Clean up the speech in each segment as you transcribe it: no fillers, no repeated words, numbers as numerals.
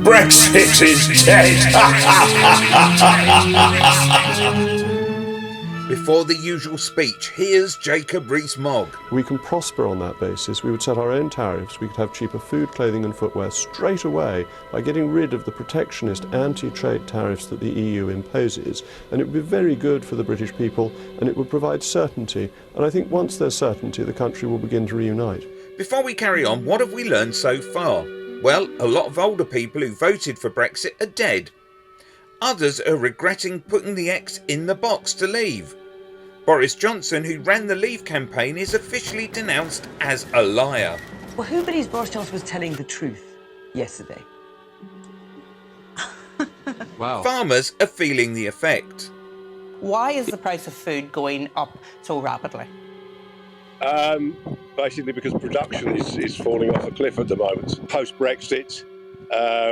Brexit is dead! Before the usual speech, here's Jacob Rees-Mogg. We can prosper on that basis. We would set our own tariffs. We could have cheaper food, clothing and footwear straight away by getting rid of the protectionist anti-trade tariffs that the EU imposes. And it would be very good for the British people, and it would provide certainty. And I think once there's certainty, the country will begin to reunite. Before we carry on, what have we learned so far? Well, a lot of older people who voted for Brexit are dead. Others are regretting putting the X in the box to leave. Boris Johnson, who ran the Leave campaign, is officially denounced as a liar. Well, who believes Boris Johnson was telling the truth yesterday? Wow. Farmers are feeling the effect. Why is the price of food going up so rapidly? Basically because production is falling off a cliff at the moment. Post-Brexit,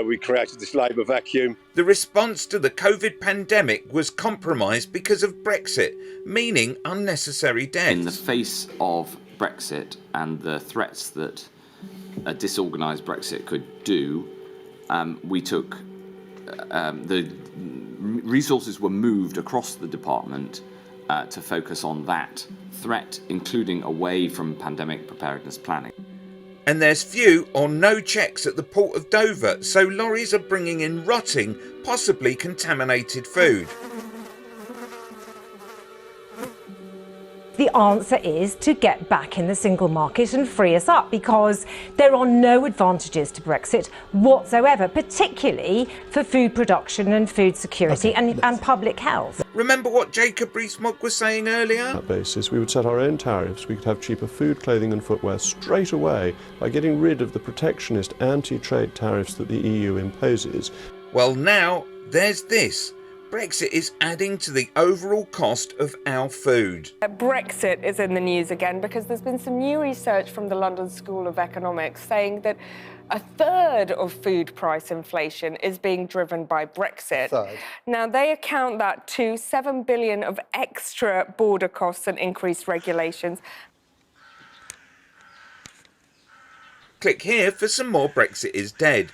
we created this labour vacuum. The response to the COVID pandemic was compromised because of Brexit, meaning unnecessary deaths. In the face of Brexit and the threats that a disorganised Brexit could do, we took the resources were moved across the department to focus on that threat, including away from pandemic preparedness planning. And there's few or no checks at the port of Dover, so lorries are bringing in rotting, possibly contaminated food. The answer is to get back in the single market and free us up, because there are no advantages to Brexit whatsoever, particularly for food production and food security and public health. Remember what Jacob Rees-Mogg was saying earlier? On that basis, we would set our own tariffs. We could have cheaper food, clothing and footwear straight away by getting rid of the protectionist anti-trade tariffs that the EU imposes. Well, now there's this. Brexit is adding to the overall cost of our food. Brexit is in the news again because there's been some new research from the London School of Economics saying that a third of food price inflation is being driven by Brexit. Now, they account that to $7 billion of extra border costs and increased regulations. Click here for some more Brexit is Dead.